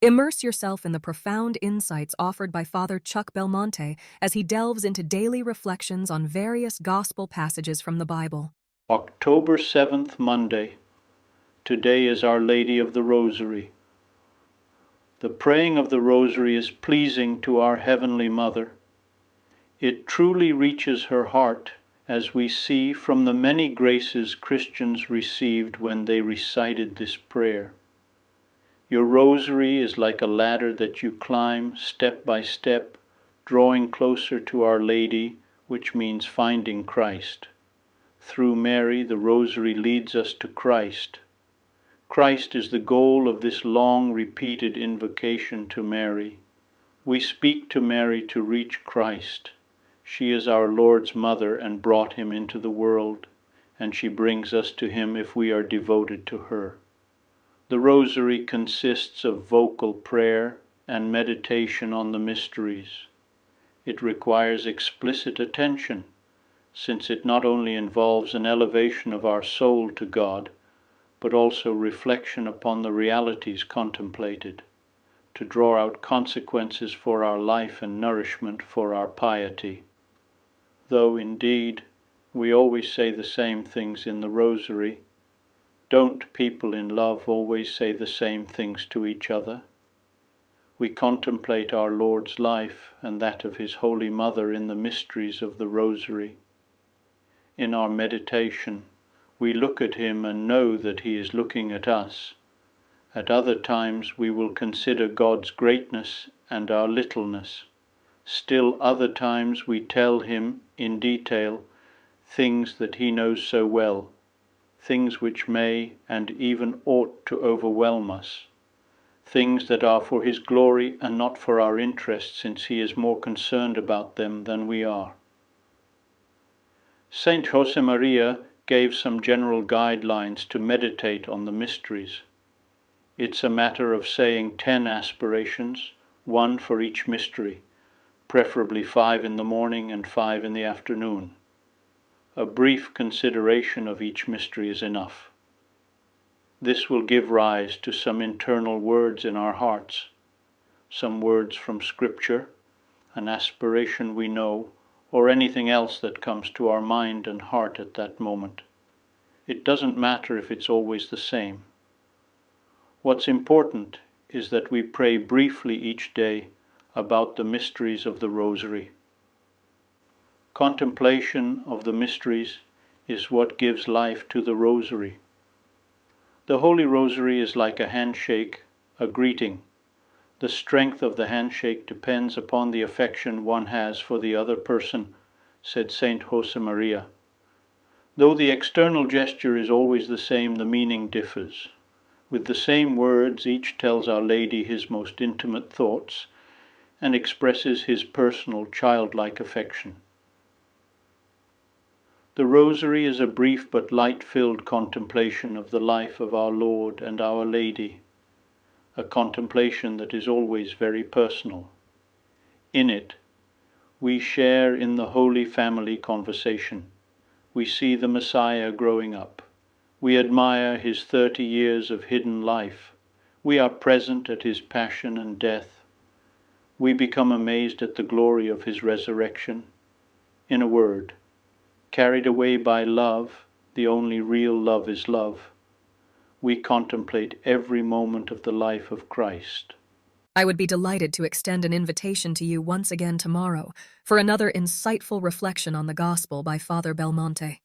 Immerse yourself in the profound insights offered by Father Chuck Belmonte as he delves into daily reflections on various gospel passages from the Bible. October 7th, Monday. Today is Our Lady of the Rosary. The praying of the Rosary is pleasing to our Heavenly Mother. It truly reaches her heart, as we see from the many graces Christians received when they recited this prayer. Your rosary is like a ladder that you climb step by step, drawing closer to Our Lady, which means finding Christ. Through Mary, the rosary leads us to Christ. Christ is the goal of this long repeated invocation to Mary. We speak to Mary to reach Christ. She is our Lord's mother and brought him into the world, and she brings us to him if we are devoted to her. The rosary consists of vocal prayer and meditation on the mysteries. It requires explicit attention, since it not only involves an elevation of our soul to God, but also reflection upon the realities contemplated, to draw out consequences for our life and nourishment for our piety. Though, indeed, we always say the same things in the Rosary, don't people in love always say the same things to each other? We contemplate our Lord's life and that of his Holy Mother in the mysteries of the Rosary. In our meditation, we look at him and know that he is looking at us. At other times we will consider God's greatness and our littleness. Still other times we tell him in detail things that he knows so well, things which may and even ought to overwhelm us, things that are for his glory and not for our interest, since he is more concerned about them than we are. Saint Josemaria gave some general guidelines to meditate on the mysteries. It's a matter of saying 10 aspirations, 1 for each mystery, preferably 5 in the morning and 5 in the afternoon. A brief consideration of each mystery is enough. This will give rise to some internal words in our hearts, some words from Scripture, an aspiration we know, or anything else that comes to our mind and heart at that moment. It doesn't matter if it's always the same. What's important is that we pray briefly each day about the mysteries of the Rosary. Contemplation of the mysteries is what gives life to the Rosary. The Holy Rosary is like a handshake, a greeting. The strength of the handshake depends upon the affection one has for the other person, said Saint Josemaria. Though the external gesture is always the same, the meaning differs. With the same words, each tells Our Lady his most intimate thoughts and expresses his personal childlike affection. The Rosary is a brief but light-filled contemplation of the life of our Lord and Our Lady, a contemplation that is always very personal. In it, we share in the Holy Family conversation. We see the Messiah growing up. We admire his 30 years of hidden life. We are present at his passion and death. We become amazed at the glory of his resurrection. In a word, carried away by love, the only real love is love, we contemplate every moment of the life of Christ. I would be delighted to extend an invitation to you once again tomorrow for another insightful reflection on the Gospel by Father Belmonte.